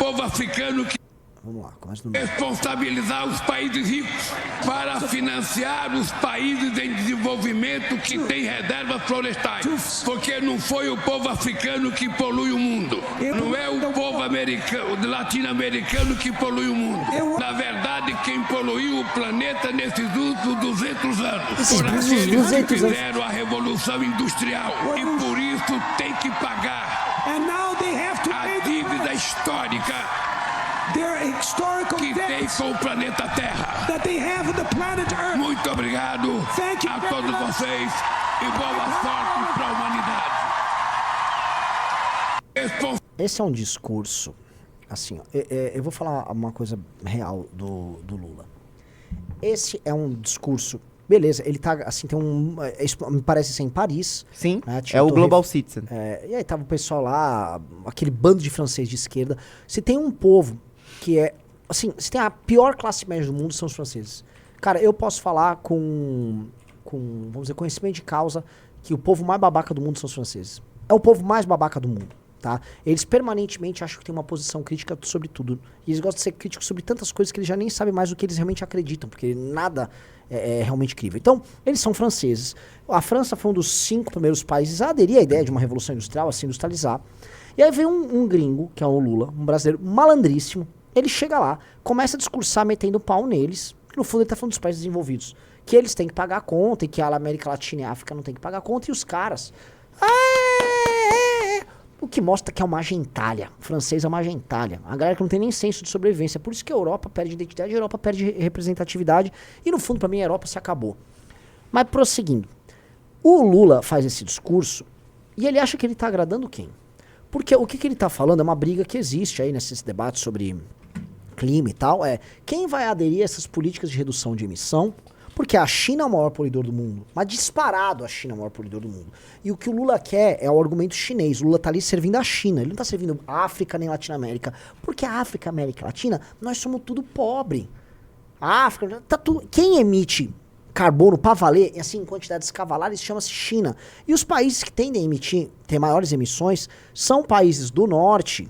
povo africano que Vamos lá, responsabilizar os países ricos para financiar os países em desenvolvimento que têm reservas florestais. Porque não foi o povo africano que polui o mundo. Não é o povo latino-americano que polui o mundo. Na verdade, quem poluiu o planeta nesses últimos 200 anos foram aqueles que fizeram a Revolução Industrial. E por isso tem que pagar a dívida histórica que tem com o planeta Terra. Muito obrigado a todos vocês e boa sorte para a humanidade. Esse é um discurso, assim, eu vou falar uma coisa real do Lula. Esse é um discurso, beleza, ele tá, assim, tem isso me parece ser em Paris. Sim, né, é o Global Citizen. E aí tava o pessoal lá, aquele bando de francês de esquerda. Se tem um povo que é, assim, se tem a pior classe média do mundo, são os franceses. Cara, eu posso falar com vamos dizer, conhecimento de causa, que o povo mais babaca do mundo são os franceses. É o povo mais babaca do mundo, tá? Eles permanentemente acham que tem uma posição crítica sobre tudo. E eles gostam de ser críticos sobre tantas coisas que eles já nem sabem mais o que eles realmente acreditam, porque nada é realmente crível. Então, eles são franceses. A França foi um dos 5 primeiros países a aderir à ideia de uma revolução industrial, a se industrializar. E aí vem um gringo, que é o Lula, um brasileiro malandríssimo. Ele chega lá, começa a discursar metendo pau neles, que no fundo ele tá falando dos países desenvolvidos, que eles têm que pagar a conta e que a América Latina e a África não tem que pagar a conta, e os caras... O que mostra que é uma gentalha. O francês é uma gentalha. A galera que não tem nem senso de sobrevivência. Por isso que a Europa perde identidade, a Europa perde representatividade, e no fundo, pra mim, a Europa se acabou. Mas prosseguindo, o Lula faz esse discurso e ele acha que ele tá agradando quem? Porque o que ele tá falando é uma briga que existe aí nesses debates sobre clima e tal, quem vai aderir a essas políticas de redução de emissão, porque a China é o maior poluidor do mundo, mas disparado a China é o maior poluidor do mundo. E o que o Lula quer é o argumento chinês. O Lula tá ali servindo a China, ele não tá servindo a África nem a Latinoamérica, porque a África, a América Latina, nós somos tudo pobre. A África, tá tudo... Quem emite carbono para valer, assim, em quantidades cavalares, chama-se China. E os países que tendem a emitir, ter maiores emissões, são países do norte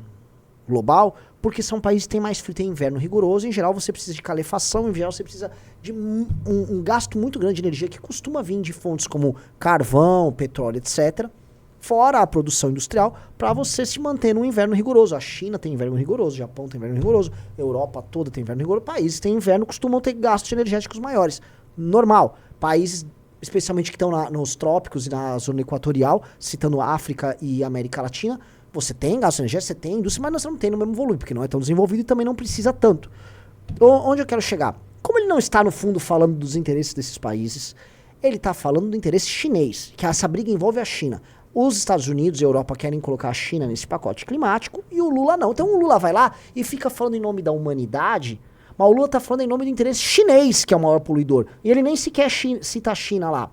global, porque são países que têm mais frio, tem inverno rigoroso, em geral você precisa de calefação, em geral você precisa de um gasto muito grande de energia que costuma vir de fontes como carvão, petróleo, etc., fora a produção industrial, para você se manter num inverno rigoroso. A China tem inverno rigoroso, o Japão tem inverno rigoroso, a Europa toda tem inverno rigoroso, países que têm inverno costumam ter gastos energéticos maiores. Normal. Países, especialmente que estão nos trópicos e na zona equatorial, citando África e América Latina, você tem gasto energético, você tem indústria, mas você não tem no mesmo volume, porque não é tão desenvolvido e também não precisa tanto. Onde eu quero chegar? Como ele não está, no fundo, falando dos interesses desses países, ele está falando do interesse chinês, que essa briga envolve a China. Os Estados Unidos e a Europa querem colocar a China nesse pacote climático e o Lula não. Então o Lula vai lá e fica falando em nome da humanidade, mas o Lula está falando em nome do interesse chinês, que é o maior poluidor. E ele nem sequer cita a China lá.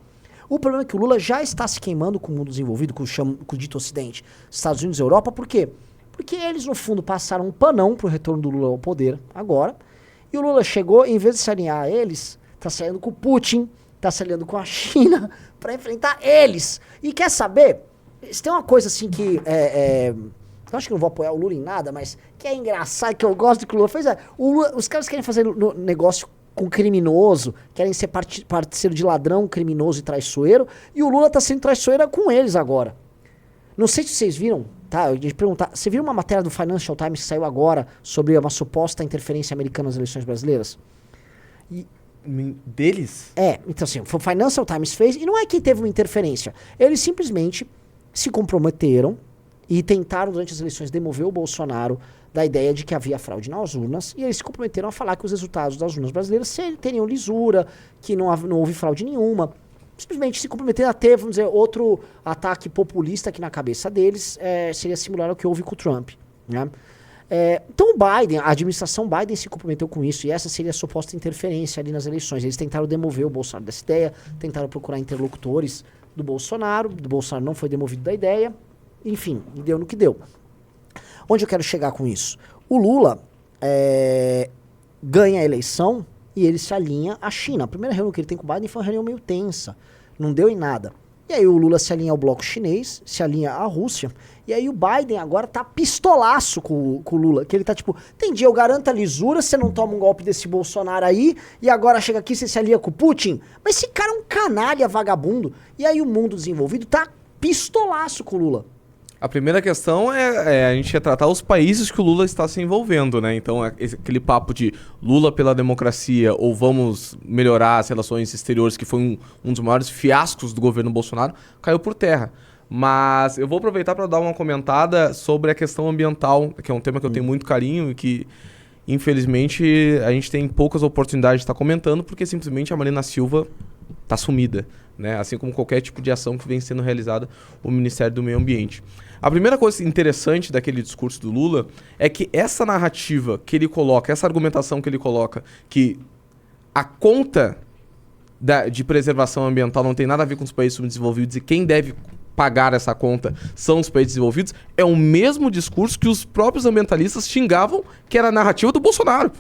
O problema é que o Lula já está se queimando com o mundo desenvolvido, com o dito Ocidente, Estados Unidos e Europa. Por quê? Porque eles, no fundo, passaram um panão pro retorno do Lula ao poder agora. E o Lula chegou, em vez de se alinhar a eles, tá se alinhando com o Putin, tá se alinhando com a China para enfrentar eles. E quer saber? Se tem uma coisa assim que eu acho que não vou apoiar o Lula em nada, mas que é engraçado, que eu gosto do que o Lula fez. Os caras querem fazer negócio com criminoso, querem ser parceiro de ladrão, criminoso e traiçoeiro, e o Lula tá sendo traiçoeira com eles agora. Não sei se vocês viram, tá? Eu ia te perguntar, você viu uma matéria do Financial Times que saiu agora sobre uma suposta interferência americana nas eleições brasileiras? Deles? Então assim, o Financial Times fez, e não é que teve uma interferência, eles simplesmente se comprometeram e tentaram durante as eleições demover o Bolsonaro da ideia de que havia fraude nas urnas, e eles se comprometeram a falar que os resultados das urnas brasileiras teriam lisura, que não houve fraude nenhuma. Simplesmente se comprometeram a ter, vamos dizer, outro ataque populista que na cabeça deles seria similar ao que houve com o Trump, né? Então o Biden, a administração Biden se comprometeu com isso, e essa seria a suposta interferência ali nas eleições. Eles tentaram demover o Bolsonaro dessa ideia, tentaram procurar interlocutores do Bolsonaro não foi demovido da ideia, enfim, deu no que deu. Onde eu quero chegar com isso? O Lula ganha a eleição e ele se alinha à China. A primeira reunião que ele tem com o Biden foi uma reunião meio tensa. Não deu em nada. E aí o Lula se alinha ao bloco chinês, se alinha à Rússia. E aí o Biden agora tá pistolaço com o Lula. Que ele tá tipo, entendi, eu garanto a lisura, você não toma um golpe desse Bolsonaro aí, e agora chega aqui, você se alia com o Putin. Mas esse cara é um canalha vagabundo. E aí o mundo desenvolvido tá pistolaço com o Lula. A primeira questão é a gente retratar os países que o Lula está se envolvendo, né? Então, aquele papo de Lula pela democracia ou vamos melhorar as relações exteriores, que foi um dos maiores fiascos do governo Bolsonaro, caiu por terra. Mas eu vou aproveitar para dar uma comentada sobre a questão ambiental, que é um tema que eu tenho muito carinho e que, infelizmente, a gente tem poucas oportunidades de estar comentando, porque simplesmente a Marina Silva está sumida, né? Assim como qualquer tipo de ação que vem sendo realizada no Ministério do Meio Ambiente. A primeira coisa interessante daquele discurso do Lula é que essa narrativa que ele coloca, essa argumentação que ele coloca, que a conta de preservação ambiental não tem nada a ver com os países subdesenvolvidos e quem deve pagar essa conta são os países desenvolvidos, é o mesmo discurso que os próprios ambientalistas xingavam que era a narrativa do Bolsonaro.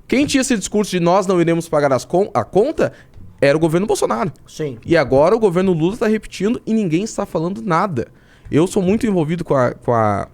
Quem tinha esse discurso de nós não iremos pagar a conta era o governo Bolsonaro. Sim. E agora o governo Lula está repetindo e ninguém está falando nada. Eu sou muito envolvido com a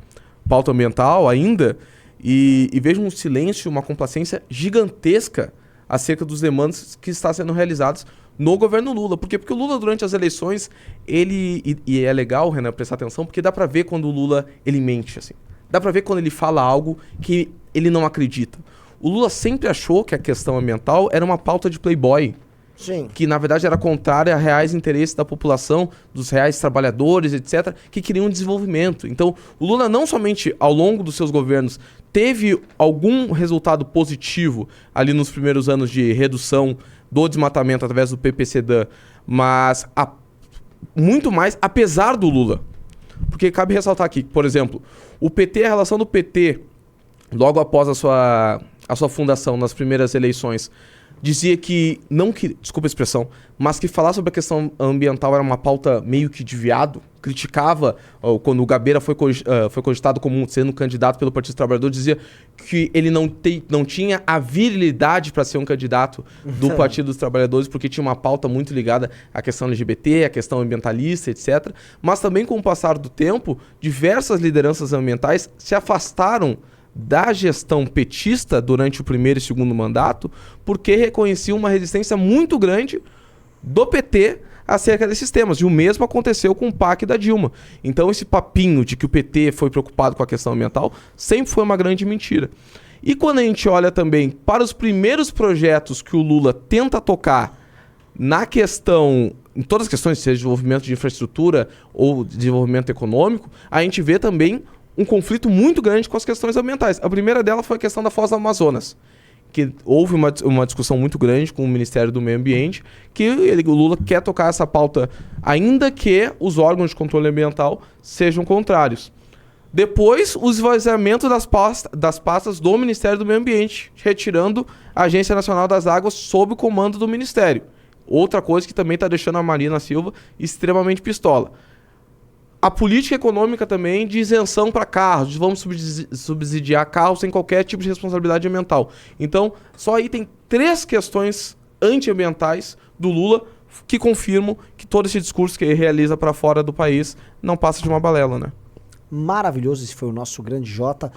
pauta ambiental ainda e vejo um silêncio, uma complacência gigantesca acerca dos demandas que estão sendo realizados no governo Lula. Por quê? Porque o Lula, durante as eleições, e é legal, Renan, prestar atenção, porque dá pra ver quando o Lula, ele mente, assim. Dá pra ver quando ele fala algo que ele não acredita. O Lula sempre achou que a questão ambiental era uma pauta de playboy. Sim. Que, na verdade, era contrária a reais interesses da população, dos reais trabalhadores, etc., que queriam desenvolvimento. Então, o Lula não somente, ao longo dos seus governos, teve algum resultado positivo ali nos primeiros anos de redução do desmatamento através do PPCDAN, mas muito mais apesar do Lula. Porque cabe ressaltar aqui, por exemplo, o PT, a relação do PT, logo após a sua fundação, nas primeiras eleições, dizia que, desculpa a expressão, mas que falar sobre a questão ambiental era uma pauta meio que de viado, criticava, quando o Gabeira foi cogitado como sendo candidato pelo Partido Trabalhador, dizia que ele não tinha a virilidade para ser um candidato do Partido dos Trabalhadores, porque tinha uma pauta muito ligada à questão LGBT, à questão ambientalista, etc. Mas também, com o passar do tempo, diversas lideranças ambientais se afastaram da gestão petista durante o primeiro e segundo mandato, porque reconheciam uma resistência muito grande do PT acerca desses temas. E o mesmo aconteceu com o PAC da Dilma. Então esse papinho de que o PT foi preocupado com a questão ambiental sempre foi uma grande mentira. E quando a gente olha também para os primeiros projetos que o Lula tenta tocar na questão, em todas as questões, seja desenvolvimento de infraestrutura ou desenvolvimento econômico, a gente vê também um conflito muito grande com as questões ambientais. A primeira dela foi a questão da Foz do Amazonas, que houve uma discussão muito grande com o Ministério do Meio Ambiente, que o Lula quer tocar essa pauta, ainda que os órgãos de controle ambiental sejam contrários. Depois, o esvaziamento das pastas do Ministério do Meio Ambiente, retirando a Agência Nacional das Águas sob o comando do Ministério. Outra coisa que também está deixando a Marina Silva extremamente pistola. A política econômica também de isenção para carros, vamos subsidiar carros sem qualquer tipo de responsabilidade ambiental. Então, só aí tem 3 questões antiambientais do Lula que confirmam que todo esse discurso que ele realiza para fora do país não passa de uma balela, né? Maravilhoso, esse foi o nosso grande Jota.